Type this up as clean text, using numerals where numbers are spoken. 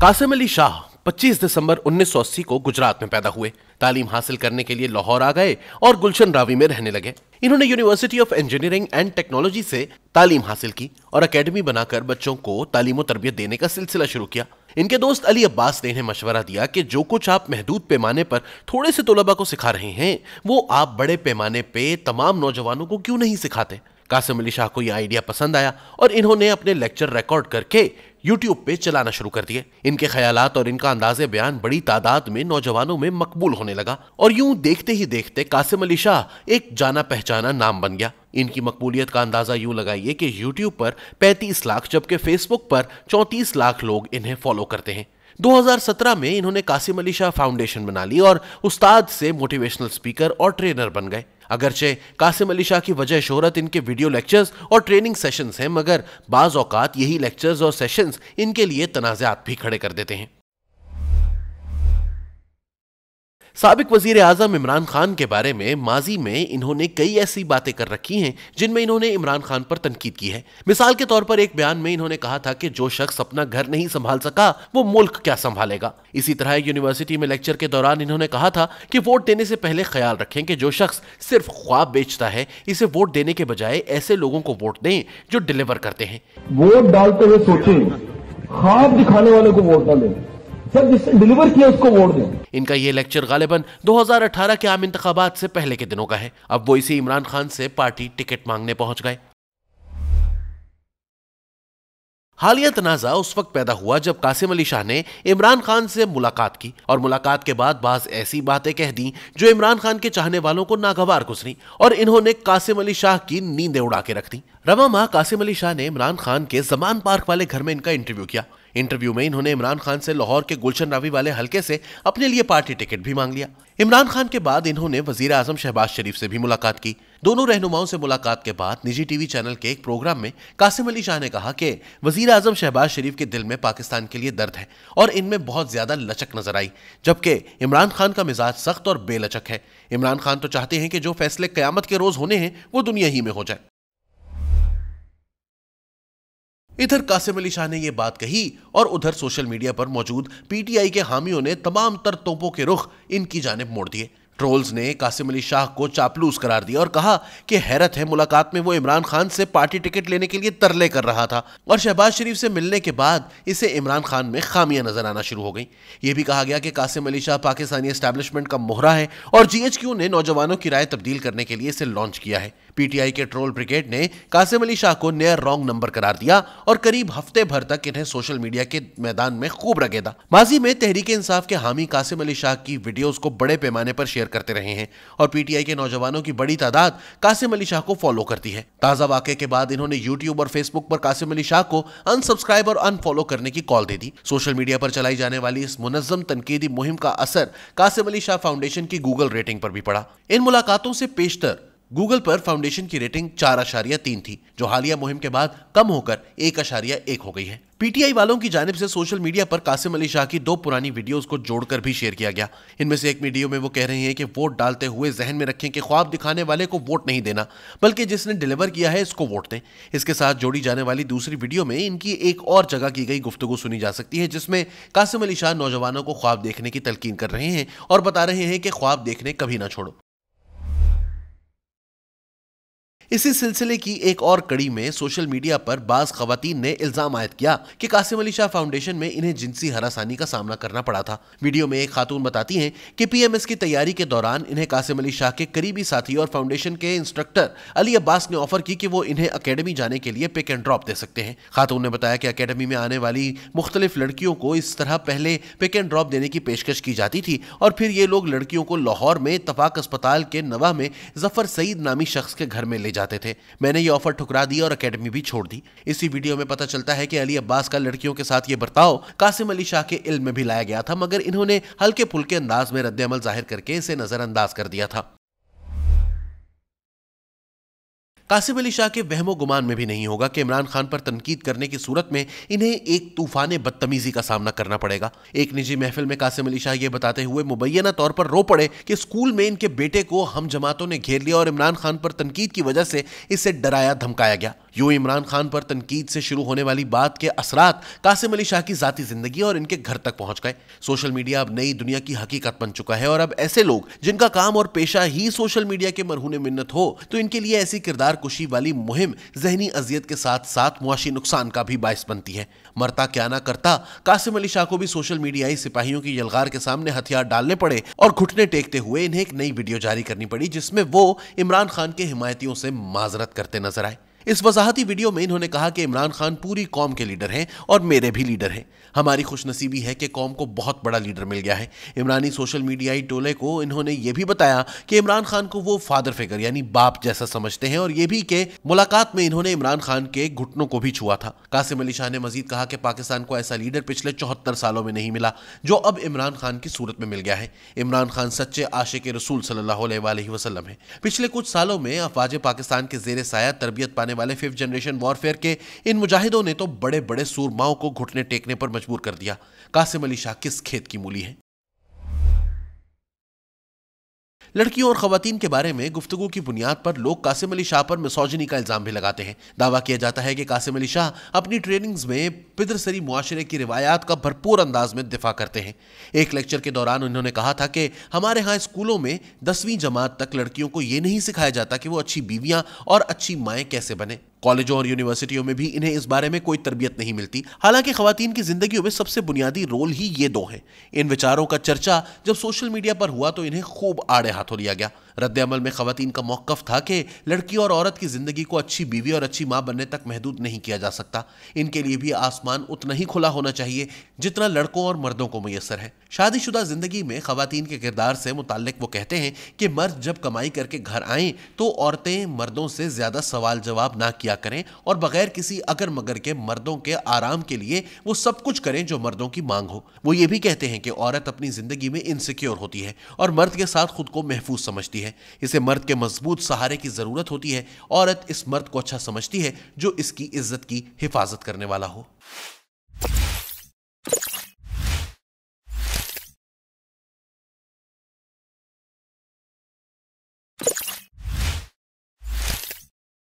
कासिम अली शाह 25 दिसंबर 1980 को गुजरात में पैदा हुए। तालीम हासिल करने के लिए लाहौर आ गए और गुलशन रावी में रहने लगे। इन्होंने university of engineering and technology से तालीम हासिल की और एकेडमी बनाकर बच्चों को तालीम और तरबियत देने का सिलसिला शुरू किया। इनके दोस्त अली अब्बास ने इन्हें मशवरा दिया कि जो कुछ आप महदूद पैमाने पर थोड़े से तलबा को सिखा रहे हैं वो आप बड़े पैमाने पे तमाम नौजवानों को क्यों नहीं सिखाते। कासिम अली शाह को यह आइडिया पसंद आया और इन्होंने अपने लेक्चर रिकॉर्ड करके यूट्यूब पे चलाना शुरू कर दिए। इनके ख्यालात और इनका अंदाज़े बयान बड़ी तादाद में नौजवानों में मकबूल होने लगा और यूं देखते ही देखते कासिम अली शाह एक जाना पहचाना नाम बन गया। इनकी मकबूलियत का अंदाजा यूं लगाइए कि यूट्यूब पर 35 लाख जबकि फेसबुक पर 34 लाख लोग इन्हें फॉलो करते हैं। 2017 में इन्होंने कासिम अली शाह फाउंडेशन बना ली और उस्ताद से मोटिवेशनल स्पीकर और ट्रेनर बन गए। अगरचे कासिम अली शाह की वजह शोहरत इनके वीडियो लेक्चर्स और ट्रेनिंग सेशंस हैं, मगर बाज औकात यही लेक्चर्स और सेशंस इनके लिए तनाज़ात भी खड़े कर देते हैं। साबिक वजीर आजम इमरान खान के बारे में माजी में इन्होंने कई ऐसी बातें कर रखी हैं जिनमें इन्होंने इमरान खान पर तनकीद की है। मिसाल के तौर पर एक बयान में इन्होंने कहा था कि जो शख्स अपना घर नहीं संभाल सका वो मुल्क क्या संभालेगा। इसी तरह यूनिवर्सिटी में लेक्चर के दौरान इन्होंने कहा था कि वोट देने से पहले ख्याल रखें कि जो शख्स सिर्फ ख्वाब बेचता है इसे वोट देने के बजाय ऐसे लोगों को वोट दें जो डिलीवर करते हैं। वोट डालते हुए सोचें, ख्वाब दिखाने वाले को वोट न दें, जब जिसने डिलीवर किया उसको वोट दें। इनका ये लेक्चर गालिबन 2018 के आम इंतखाबात से पहले के दिनों का है। अब वो इसी इमरान खान से पार्टी टिकट मांगने पहुंच गए। हालिया तनाजा उस वक्त पैदा हुआ जब कासिम अली शाह ने इमरान खान से मुलाकात की और मुलाकात के बाद बाज ऐसी बातें कह दी जो इमरान खान के चाहने वालों को नागवार गुजरी और इन्होंने कासिम अली शाह की नींदें उड़ा के रख दी। रवा माह कासिम अली शाह ने इमरान खान के जमान पार्क वाले घर में इनका इंटरव्यू किया। इंटरव्यू में इन्होंने इमरान खान से लाहौर के गुलशन रावी वाले हलके से अपने लिए पार्टी टिकट भी मांग लिया। इमरान खान के बाद इन्होंने वजीर आजम शहबाज शरीफ से भी मुलाकात की। दोनों रहनुमाओं से मुलाकात के बाद निजी टीवी चैनल के एक प्रोग्राम में कासिम अली शाह ने कहा कि वजीर आजम शहबाज शरीफ के दिल में पाकिस्तान के लिए दर्द है और इनमें बहुत ज्यादा लचक नजर आई, जबकि इमरान खान का मिजाज सख्त और बेलचक है। इमरान खान तो चाहते हैं कि जो फैसले कयामत के रोज होने हैं वो दुनिया ही में हो जाए। इधर कासिम अली शाह ने यह बात कही और उधर सोशल मीडिया पर मौजूद पीटीआई के हामियों ने तमाम तर तोपों के रुख इनकी जानिब मोड़ दिए। ट्रोल्स ने कासिम अली शाह को चापलूस करार दिया और कहा कि हैरत है, मुलाकात में वो इमरान खान से पार्टी टिकट लेने के लिए तरले कर रहा था और शहबाज शरीफ से मिलने के बाद इसे इमरान खान में खामियां नजर आना शुरू हो गई। यह भी कहा गया कि कासिम अली शाह पाकिस्तानी एस्टैब्लिशमेंट का मोहरा है और जीएचक्यू ने नौजवानों की राय तब्दील करने के लिए इसे लॉन्च किया है। पीटीआई के ट्रोल ब्रिगेड ने कासिम अली शाह को नियर रॉन्ग नंबर करार दिया और करीब हफ्ते भर तक इन्हें सोशल मीडिया के मैदान में खूब रगेदा। माजी में तहरीक इंसाफ के हामी कासिम अली शाह की वीडियोस को बड़े पैमाने पर शेयर करते रहे हैं और पीटीआई के नौजवानों की बड़ी तादाद कासिम अली शाह को फॉलो करती है। ताजा वाकये के बाद इन्होंने यूट्यूब और फेसबुक पर कासिम अली शाह को अनसब्सक्राइब और अनफॉलो करने की कॉल दे दी। सोशल मीडिया पर चलाई जाने वाली इस मुनज़्ज़म तनकीदी मुहिम का असर कासिम अली शाह फाउंडेशन की गूगल रेटिंग पर भी पड़ा। इन मुलाकातों से पेशतर गूगल पर फाउंडेशन की रेटिंग 4.3 थी, जो हालिया मुहिम के बाद कम होकर 1.1 हो गई है। पीटीआई वालों की जानिब से सोशल मीडिया पर कासिम अली शाह की 2 पुरानी वीडियोस को जोड़कर भी शेयर किया गया। इनमें से एक वीडियो में वो कह रहे हैं कि वोट डालते हुए जहन में रखें कि ख्वाब दिखाने वाले को वोट नहीं देना, बल्कि जिसने डिलीवर किया है इसको वोट दें। इसके साथ जोड़ी जाने वाली दूसरी वीडियो में इनकी एक और जगह की गई गुफ्तगू सुनी जा सकती है, जिसमें कासिम अली शाह नौजवानों को ख्वाब देखने की तलकीन कर रहे हैं और बता रहे हैं कि ख्वाब देखने कभी ना छोड़ो। इसी सिलसिले की एक और कड़ी में सोशल मीडिया पर बाज खवातीन ने इल्जाम आयद किया कि कासिम अली शाह फाउंडेशन में इन्हें जिनसी हरासानी का सामना करना पड़ा था। वीडियो में एक खातून बताती हैं कि पीएमएस की तैयारी के दौरान इन्हें कासिम अली शाह के करीबी साथी और फाउंडेशन के इंस्ट्रक्टर अली अब्बास ने ऑफर की कि वो इन्हें अकेडमी जाने के लिए पिक एंड ड्रॉप दे सकते हैं। खातून ने बताया कि अकेडमी में आने वाली मुख्तलिफ लड़कियों को इस तरह पहले पिक एंड ड्रॉप देने की पेशकश की जाती थी और फिर ये लोग लड़कियों को लाहौर में इत्तफाक अस्पताल के नवा में जफर सईद नामी शख्स के घर में ले जाते थे। मैंने ये ऑफर ठुकरा दी और एकेडमी भी छोड़ दी। इसी वीडियो में पता चलता है कि अली अब्बास का लड़कियों के साथ ये बर्ताव कासिम अली शाह के इल्म में भी लाया गया था, मगर इन्होंने हल्के फुल्के अंदाज में रद्द-ए-अमल जाहिर करके इसे नजरअंदाज कर दिया था। कासिम अली शाह के वहमो गुमान में भी नहीं होगा कि इमरान खान पर तनकीद करने की सूरत में इन्हें एक तूफान बदतमीजी का सामना करना पड़ेगा। एक निजी महफिल में कासिम अली शाह ये बताते हुए मुबैना तौर पर रो पड़े कि स्कूल में इनके बेटे को हम जमातों ने घेर लिया और इमरान खान पर तनकीद की वजह से इसे डराया धमकाया गया। यूं इमरान खान पर तनकीद से शुरू होने वाली बात के असरात कासिम अली शाह की जाती जिंदगी और इनके घर तक पहुंच गए। सोशल मीडिया अब नई दुनिया की हकीकत बन चुका है और अब ऐसे लोग जिनका काम और पेशा ही सोशल मीडिया के मरहूने मिन्नत हो तो इनके लिए ऐसी किरदार कुशी वाली मुहिम जहनी अजियत के साथ साथ मुआशी नुकसान का भी बाइस बनती है। मरता क्या ना करता, कासिम अली शाह को भी सोशल मीडियाई सिपाहियों की यलगार के सामने हथियार डालने पड़े और घुटने टेकते हुए इन्हें एक नई वीडियो जारी करनी पड़ी जिसमें वो इमरान खान के हिमायतियों से माजरत करते नजर आए। इस वजाहती वीडियो में इन्होंने कहा कि इमरान खान पूरी कौम के लीडर हैं और मेरे भी लीडर हैं। हमारी खुशनसीबी है कि कौम को बहुत बड़ा लीडर मिल गया है। इमरानी सोशल मीडियाई टोले को इन्होंने ये भी बताया कि इमरान खान को वो फादर फिगर यानी बाप जैसा समझते हैं और ये भी कि मुलाकात में इन्होंने इमरान खान के घुटनों को भी छुआ था। कासिम अली शाह ने मजीद कहा कि पाकिस्तान को ऐसा लीडर पिछले 74 सालों में नहीं मिला जो अब इमरान खान की सूरत में मिल गया है। इमरान खान सच्चे आशिक रसूल सल्लल्लाहु अलैहि वसल्लम है। पिछले कुछ सालों में अफवाज पाकिस्तान के जेर साया तरबियत पाने वाले 5th जनरेशन वॉरफेयर के इन मुजाहिदों ने तो बड़े बड़े सूरमाओं को घुटने टेकने पर मजबूर कर दिया। कासिम अली शाह किस खेत की मूली है। लड़कियों और खवातीन के बारे में गुफ्तगू की बुनियाद पर लोग कासिम अली शाह पर मिसोजिनी का इल्जाम भी लगाते हैं। दावा किया जाता है कि कासिम अली शाह अपनी ट्रेनिंग्स में पिदरसरी मुआशरे की रिवायात का भरपूर अंदाज में दिफा करते हैं। एक लेक्चर के दौरान उन्होंने कहा था कि हमारे यहाँ स्कूलों में 10वीं जमात तक लड़कियों को यह नहीं सिखाया जाता कि वो अच्छी बीवियां और अच्छी माएँ कैसे बने। कॉलेजों और यूनिवर्सिटियों में भी इन्हें इस बारे में कोई तरबियत नहीं मिलती। हालांकि खवातीन की जिंदगियों में सबसे बुनियादी रोल ही ये दो हैं। इन विचारों का चर्चा जब सोशल मीडिया पर हुआ तो इन्हें खूब आड़े हाथों लिया गया। रद्द अमल में खवातीन का मौक़िफ़ था कि लड़की और औरत की जिंदगी को अच्छी बीवी और अच्छी मां बनने तक महदूद नहीं किया जा सकता। इनके लिए भी आसमान उतना ही खुला होना चाहिए जितना लड़कों और मर्दों को मुयस्सर है। शादीशुदा जिंदगी में खवातीन के किरदार से मुताल्लिक वो कहते हैं कि मर्द जब कमाई करके घर आएं तो औरतें मर्दों से ज्यादा सवाल जवाब ना किया करें और बगैर किसी अगर मगर के मर्दों के आराम के लिए वो सब कुछ करें जो मर्दों की मांग हो। वो ये भी कहते हैं कि औरत अपनी जिंदगी में इनसिक्योर होती है और मर्द के साथ खुद को महफूज समझती है। इसे मर्द के मजबूत सहारे की जरूरत होती है। औरत इस मर्द को अच्छा समझती है जो इसकी इज्जत की हिफाजत करने वाला हो।